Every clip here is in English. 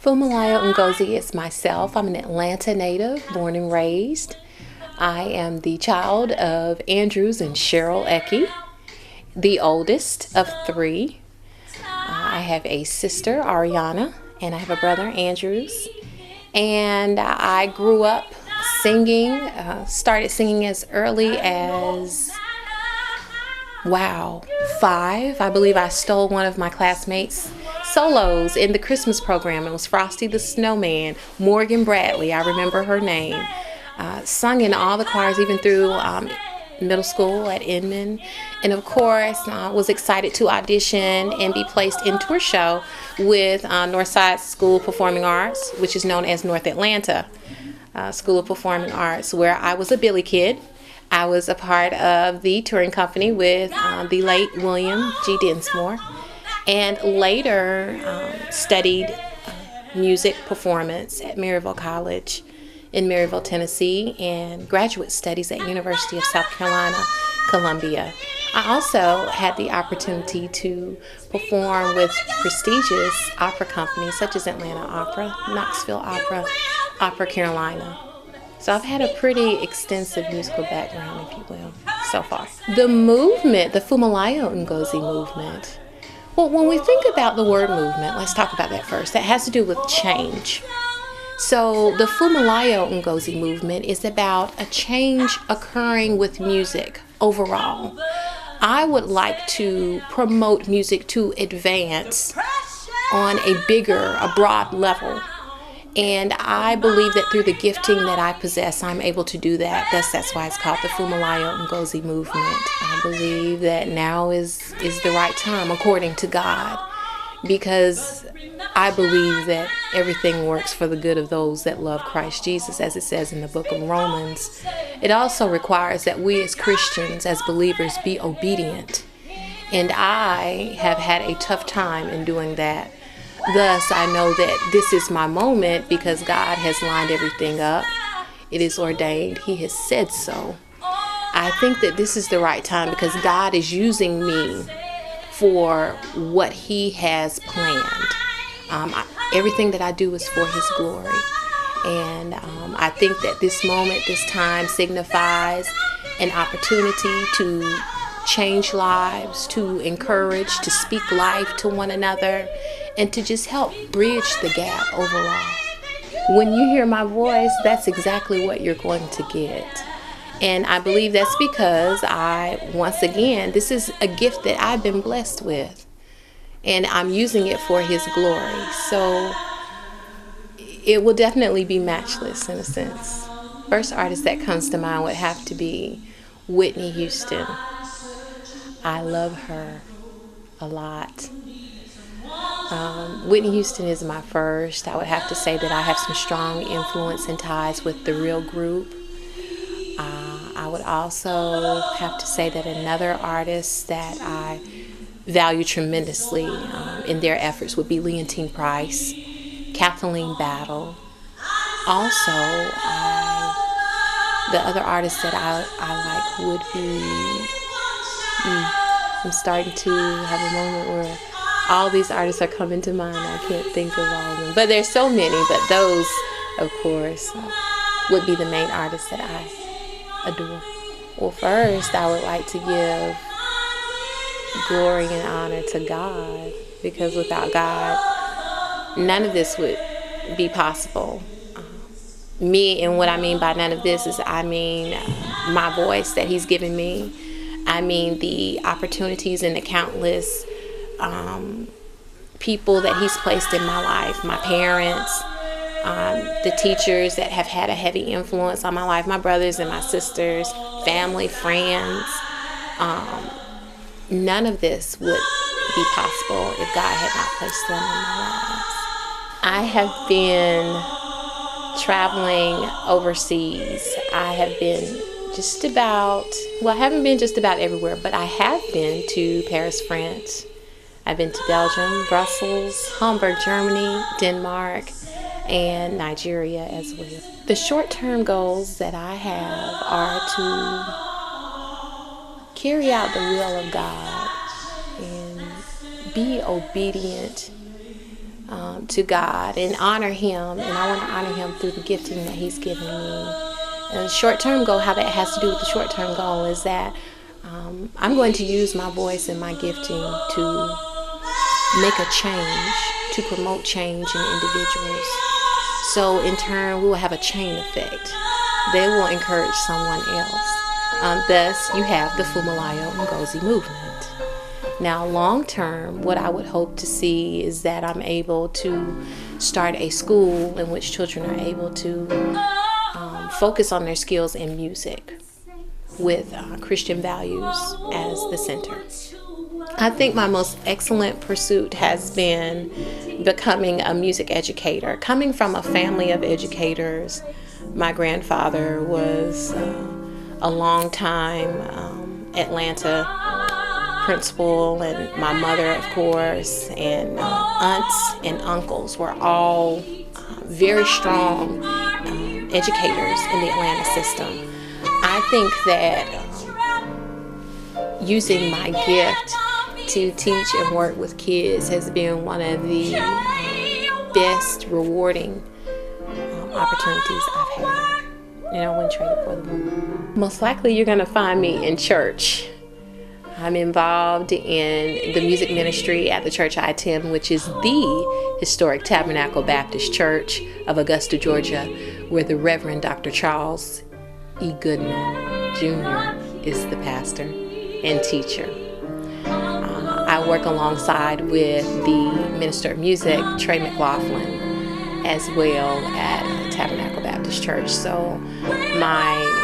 Funmilayo Ngozi is myself. I'm an Atlanta native, born and raised. I am the child of Andrews and Cheryl Ecke, the oldest of three. I have a sister, Ariana, and I have a brother, Andrews. And I grew up singing, started singing as early as, 5. I believe I stole one of my classmates' solos in the Christmas program. It was Frosty the Snowman, Morgan Bradley, I remember her name. Sung in all the choirs, even through middle school at Inman. And of course, was excited to audition and be placed into a show with Northside School of Performing Arts, which is known as North Atlanta School of Performing Arts, where I was a Billy Kid. I was a part of the touring company with the late William G. Dinsmore, and later studied music performance at Maryville College in Maryville, Tennessee, and graduate studies at University of South Carolina, Columbia. I also had the opportunity to perform with prestigious opera companies such as Atlanta Opera, Knoxville Opera, Opera Carolina. So I've had a pretty extensive musical background, if you will, so far. The movement, the Funmilayo Ngozi movement, well, when we think about the word movement, let's talk about that first. That has to do with change. So the Funmilayo Ngozi movement is about a change occurring with music overall. I would like to promote music to advance on a bigger, a broad level. And I believe that through the gifting that I possess, I'm able to do that. That's why it's called the Funmilayo Ngozi movement. I believe that now is the right time, according to God, because I believe that everything works for the good of those that love Christ Jesus, as it says in the book of Romans. It also requires that we as Christians, as believers, be obedient. And I have had a tough time in doing that. Thus, I know that this is my moment because God has lined everything up. It is ordained. He has said so. I think that this is the right time because God is using me for what He has planned. Everything that I do is for His glory. And I think that this moment, this time signifies an opportunity to change lives, to encourage, to speak life to one another, and to just help bridge the gap overall. When you hear my voice, that's exactly what you're going to get. And I believe that's because once again, this is a gift that I've been blessed with. And I'm using it for His glory. So it will definitely be matchless in a sense. First artist that comes to mind would have to be Whitney Houston. I love her a lot. Whitney Houston is my first. I would have to say that I have some strong influence and ties with the Real Group. I would also have to say that another artist that I value tremendously in their efforts would be Leontine Price, Kathleen Battle. Also, the other artist that I like would be... I'm starting to have a moment where all these artists are coming to mind. I can't think of all of them. But there's so many, but those, of course, would be the main artists that I adore. Well, first, I would like to give glory and honor to God, because without God, none of this would be possible. Me, and what I mean by none of this is I mean my voice that He's given me. I mean the opportunities and the countless people that He's placed in my life, my parents, the teachers that have had a heavy influence on my life, my brothers and my sisters, family, friends. None of this would be possible if God had not placed them in my lives. I have been traveling overseas. I have been I haven't been just about everywhere, but I have been to Paris, France. I've been to Belgium, Brussels, Hamburg, Germany, Denmark, and Nigeria as well. The short-term goals that I have are to carry out the will of God and be obedient to God and honor Him. And I want to honor Him through the gifting that He's given me. And the short-term goal, how that has to do with the short-term goal, is that I'm going to use my voice and my gifting to make a change, to promote change in individuals. So in turn, we will have a chain effect. They will encourage someone else. Thus, you have the Funmilayo Ngozi movement. Now, long term, what I would hope to see is that I'm able to start a school in which children are able to focus on their skills in music with Christian values as the center. I think my most excellent pursuit has been becoming a music educator. Coming from a family of educators, my grandfather was a long time Atlanta principal, and my mother, of course, and aunts and uncles were all very strong educators in the Atlanta system. I think that using my gift to teach and work with kids has been one of the best rewarding opportunities I've had. I wouldn't trade it for the moon. Most likely you're going to find me in church. I'm involved in the music ministry at the church I attend, which is the historic Tabernacle Baptist Church of Augusta, Georgia, where the Reverend Dr. Charles E. Goodman Jr. is the pastor and teacher. I work alongside with the minister of music, Trey McLaughlin, as well at Tabernacle Baptist Church. So my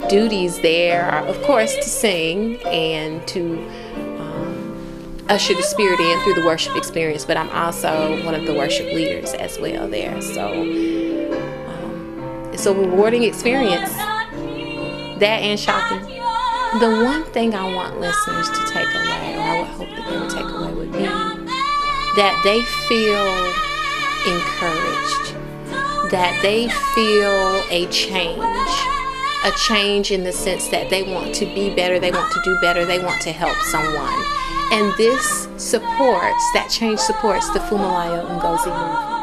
duties there are, of course, to sing and to usher the Spirit in through the worship experience, but I'm also one of the worship leaders as well there. So it's a rewarding experience, that and shopping. The one thing I want listeners to take away, or I would hope that they would take away, would be that they feel encouraged, that they feel a change in the sense that they want to be better, they want to do better, they want to help someone. And this supports, that change supports the Funmilayo Ngozi movement.